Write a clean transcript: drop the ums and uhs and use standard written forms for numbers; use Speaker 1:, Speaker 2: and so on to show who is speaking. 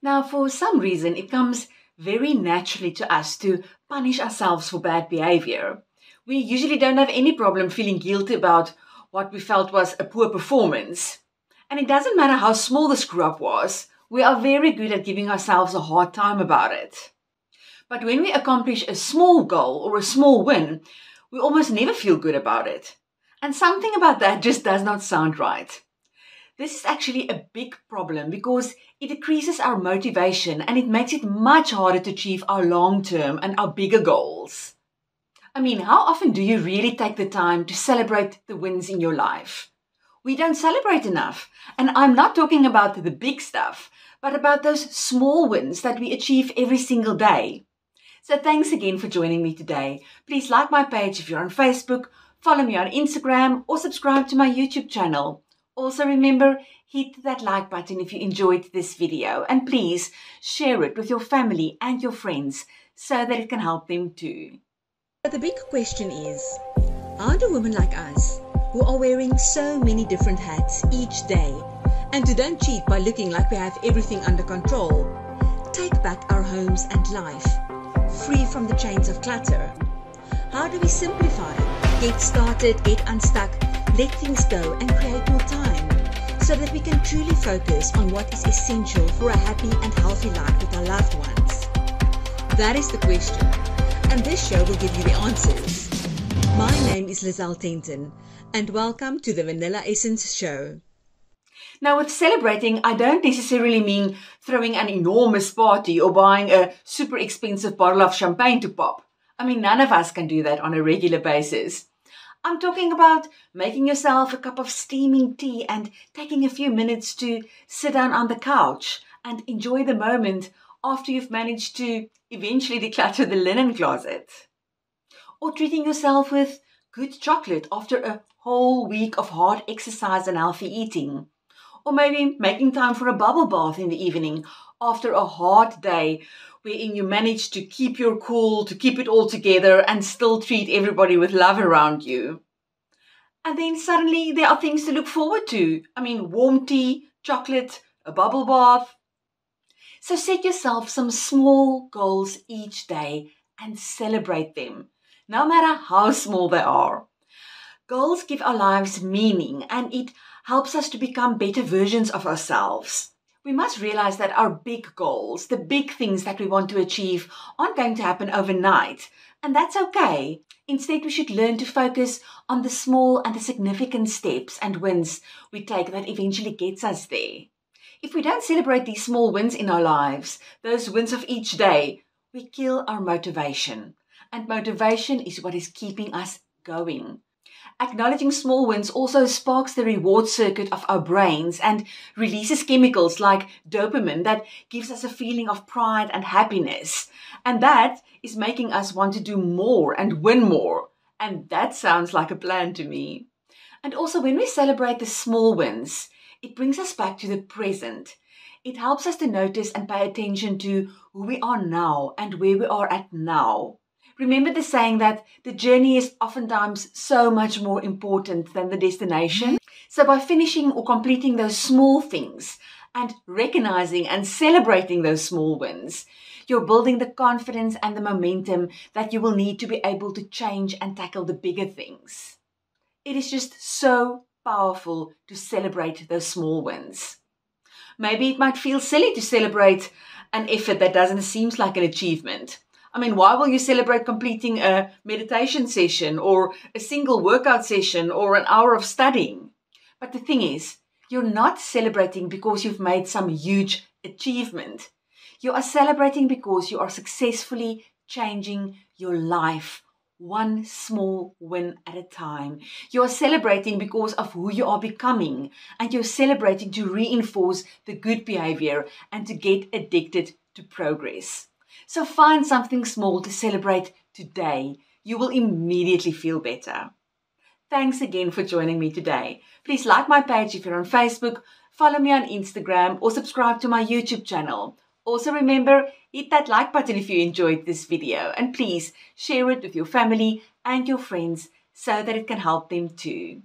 Speaker 1: Now, for some reason, it comes very naturally to us to punish ourselves for bad behavior. We usually don't have any problem feeling guilty about what we felt was a poor performance. And it doesn't matter how small the screw-up was, we are very good at giving ourselves a hard time about it. But when we accomplish a small goal or a small win, we almost never feel good about it. And something about that just does not sound right. This is actually a big problem because it decreases our motivation and it makes it much harder to achieve our long-term and our bigger goals. I mean, how often do you really take the time to celebrate the wins in your life? We don't celebrate enough. And I'm not talking about the big stuff, but about those small wins that we achieve every single day. So thanks again for joining me today. Please like my page if you're on Facebook, follow me on Instagram, or subscribe to my YouTube channel. Also remember, hit that like button if you enjoyed this video, and please share it with your family and your friends so that it can help them too.
Speaker 2: But the big question is, how do women like us, who are wearing so many different hats each day, and who don't cheat by looking like we have everything under control, take back our homes and life, free from the chains of clutter? How do we simplify, get started, get unstuck, let things go and create more time so that we can truly focus on what is essential for a happy and healthy life with our loved ones? That is the question, and this show will give you the answers. My name is Lizelle Tenton, and welcome to the Vanilla Essence Show.
Speaker 1: Now, with celebrating, I don't necessarily mean throwing an enormous party or buying a super expensive bottle of champagne to pop. I mean, none of us can do that on a regular basis. I'm talking about making yourself a cup of steaming tea and taking a few minutes to sit down on the couch and enjoy the moment after you've managed to eventually declutter the linen closet. Or treating yourself with good chocolate after a whole week of hard exercise and healthy eating. Or maybe making time for a bubble bath in the evening after a hard day wherein you manage to keep your cool, to keep it all together and still treat everybody with love around you. And then suddenly there are things to look forward to. I mean, warm tea, chocolate, a bubble bath. So set yourself some small goals each day and celebrate them, no matter how small they are. Goals give our lives meaning and it helps us to become better versions of ourselves. We must realize that our big goals, the big things that we want to achieve, aren't going to happen overnight, and that's okay. Instead, we should learn to focus on the small and the significant steps and wins we take that eventually gets us there. If we don't celebrate these small wins in our lives, those wins of each day, we kill our motivation. And motivation is what is keeping us going. Acknowledging small wins also sparks the reward circuit of our brains and releases chemicals like dopamine that gives us a feeling of pride and happiness. And that is making us want to do more and win more. And that sounds like a plan to me. And also when we celebrate the small wins, it brings us back to the present. It helps us to notice and pay attention to who we are now and where we are at now. Remember the saying that the journey is oftentimes so much more important than the destination. So by finishing or completing those small things and recognizing and celebrating those small wins, you're building the confidence and the momentum that you will need to be able to change and tackle the bigger things. It is just so powerful to celebrate those small wins. Maybe it might feel silly to celebrate an effort that doesn't seem like an achievement. I mean, why will you celebrate completing a meditation session or a single workout session or an hour of studying? But the thing is, you're not celebrating because you've made some huge achievement. You are celebrating because you are successfully changing your life, one small win at a time. You are celebrating because of who you are becoming, and you're celebrating to reinforce the good behavior and to get addicted to progress. So find something small to celebrate today. You will immediately feel better. Thanks again for joining me today. Please like my page if you're on Facebook, follow me on Instagram, or subscribe to my YouTube channel. Also remember, hit that like button if you enjoyed this video, and please share it with your family and your friends so that it can help them too.